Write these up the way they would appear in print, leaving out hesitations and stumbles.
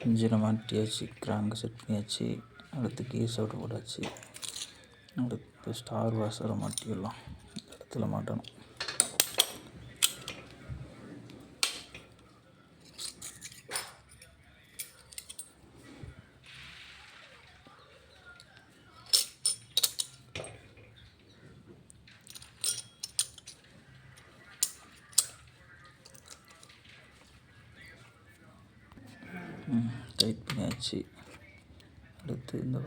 இன்ஜினை மாட்டியாச்சு, crank set பண்ணியாச்சு. அடுத்து கீர் சவுட் போட்டாச்சு. அடுத்து ஸ்டார் வாஷரை மாட்டிடலாம். இந்த இடத்துல மாட்டணும். டைட் பண்ணியாச்சு. அடுத்து இந்த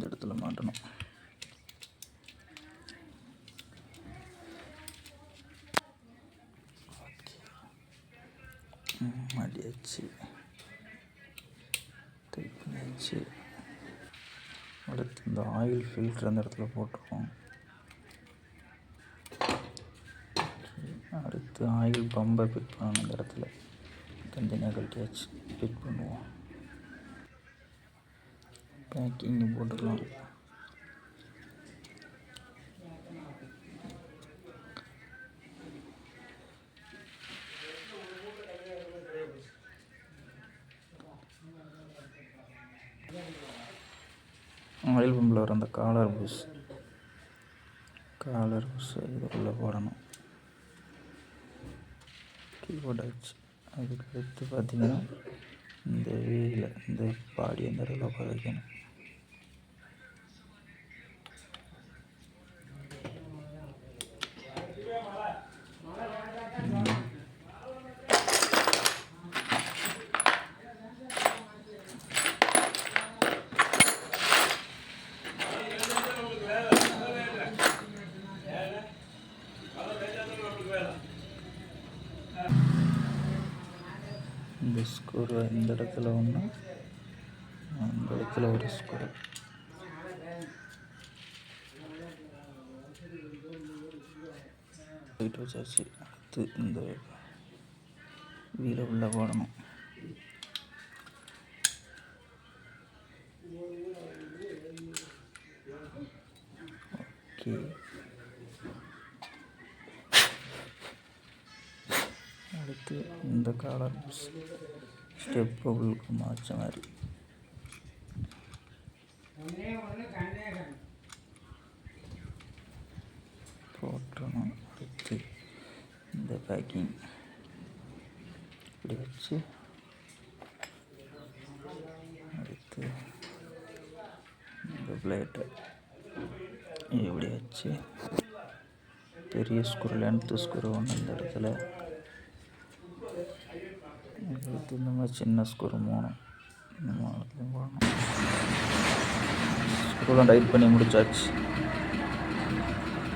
இடத்துல மாட்டணும். மாட்டியாச்சு, டைட் பண்ணியாச்சு. அடுத்து இந்த ஆயில் ஃபில்டர் அந்த இடத்துல போட்டுருக்கோம். அடுத்து ஆயில் பம்பை ஃபிட் பண்ணணும். இந்த இடத்துல தனித்தனியாக கழட்டியாச்சு, ஃபிட் பண்ணுவோம். பேக்கிங் போட்டுக்கலாம். ஆயில் பம்பில் வர அந்த காலர் புஷ் இதுக்குள்ளே போடணும். போட்டாச்சு. அதுக்கு அடுத்து பார்த்திங்கன்னா இந்த வீலில் இந்த பாடி அந்த இடத்துல உட்கார வைக்கணும். இந்த ஸ்க்ரூ இந்த இடத்துல ஒன்று, அந்த இடத்துல ஒரு ஸ்க்ரூ. போயிட்டு வச்சாச்சு. அடுத்து இந்த வீலை உள்ள போடணும். ஓகே. அடுத்து இந்த காலர் ஸ்டெப் உள்ளுக்கு மாற்ற மாதிரி போட்டணும். அடுத்து இந்த பேக்கிங் இப்படி வச்சு, அடுத்து இந்த பிளேட்டை இப்படி வச்சு, பெரிய ஸ்க்ரூ லென்த்து ஸ்க்ரூ ஒன்று இந்த இடத்துல, அடுத்து இந்த மாதிரி சின்ன ஸ்க்ரூ 3 இந்த மாதிரி போடணும். ஸ்க்ரூலாம் டைட் பண்ணி முடிச்சாச்சு.